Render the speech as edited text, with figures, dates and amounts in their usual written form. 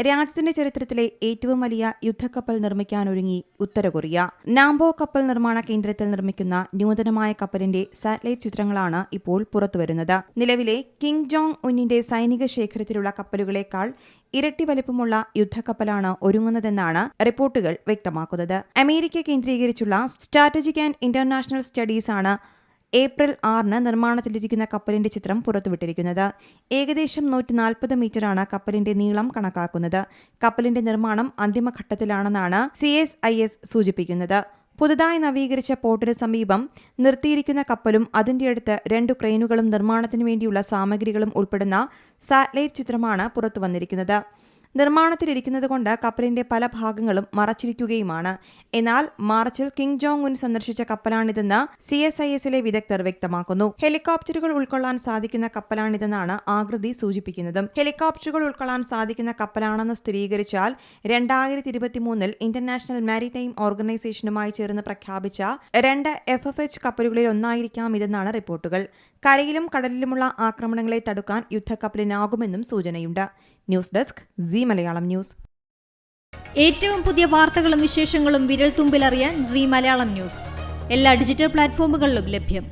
രാജ്യത്തിന്റെ ചരിത്രത്തിലെ ഏറ്റവും വലിയ യുദ്ധക്കപ്പൽ നിർമ്മിക്കാനൊരുങ്ങി ഉത്തര കൊറിയ. നാംബോ കപ്പൽ നിർമ്മാണ കേന്ദ്രത്തിൽ നിർമ്മിക്കുന്ന നൂതനമായ കപ്പലിന്റെ സാറ്റലൈറ്റ് ചിത്രങ്ങളാണ് ഇപ്പോൾ പുറത്തുവരുന്നത്. നിലവിലെ കിം ജോങ് ഉന്നിന്റെ സൈനിക ശേഖരത്തിലുള്ള കപ്പലുകളേക്കാൾ ഇരട്ടി വലിപ്പമുള്ള യുദ്ധക്കപ്പലാണ് ഒരുങ്ങുന്നതെന്നാണ് റിപ്പോർട്ടുകൾ വ്യക്തമാക്കുന്നത്. അമേരിക്ക കേന്ദ്രീകരിച്ചുള്ള സ്ട്രാറ്റജിക് ആൻഡ് ഇന്റർനാഷണൽ സ്റ്റഡീസ് ആണ് ഏപ്രിൽ 6 നിർമ്മാണത്തിലിരിക്കുന്ന കപ്പലിന്റെ ചിത്രം പുറത്തുവിട്ടിരിക്കുന്നത്. ഏകദേശം 140 മീറ്ററാണ് കപ്പലിന്റെ നീളം കണക്കാക്കുന്നത്. കപ്പലിന്റെ നിർമ്മാണം അന്തിമഘട്ടത്തിലാണെന്നാണ് CSIS സൂചിപ്പിക്കുന്നത്. പുതുതായി നവീകരിച്ച പോർട്ടിന് സമീപം നിർത്തിയിരിക്കുന്ന കപ്പലും അതിന്റെ അടുത്ത് 2 ക്രെയിനുകളും നിർമ്മാണത്തിനു വേണ്ടിയുള്ള സാമഗ്രികളും ഉൾപ്പെടുന്ന സാറ്റലൈറ്റ് ചിത്രമാണ് പുറത്തുവന്നിരിക്കുന്നത്. നിർമ്മാണത്തിലിരിക്കുന്നതുകൊണ്ട് കപ്പലിന്റെ പല ഭാഗങ്ങളും മറച്ചിരിക്കുകയുമാണ്. എന്നാൽ മാർച്ചിൽ കിം ജോങ് ഉൻ സന്ദർശിച്ച കപ്പലാണിതെന്ന് CSISലെ വിദഗ്ധർ വ്യക്തമാക്കുന്നു. ഹെലികോപ്റ്ററുകൾ ഉൾക്കൊള്ളാൻ സാധിക്കുന്ന കപ്പലാണിതെന്നാണ് ആകൃതി സൂചിപ്പിക്കുന്നതും. ഹെലികോപ്റ്ററുകൾ ഉൾക്കൊള്ളാൻ സാധിക്കുന്ന കപ്പലാണെന്ന് സ്ഥിരീകരിച്ചാൽ 2023 ഇന്റർനാഷണൽ മാരിടൈം ഓർഗനൈസേഷനുമായി ചേർന്ന് പ്രഖ്യാപിച്ച 2 FFH കപ്പലുകളിൽ ഒന്നായിരിക്കാം ഇതെന്നാണ് റിപ്പോർട്ടുകൾ. കരയിലും കടലിലുമുള്ള ആക്രമണങ്ങളെ തടുക്കാൻ യുദ്ധക്കപ്പലിനാകുമെന്നും സൂചനയുണ്ട്. News desk Zee Malayalam News. ഏറ്റവും പുതിയ വാർത്തകളും വിശേഷങ്ങളും വിരൽ തുമ്പിലറിയാൻ സീ മലയാളം ന്യൂസ് എല്ലാ ഡിജിറ്റൽ പ്ലാറ്റ്ഫോമുകളിലും ലഭ്യം.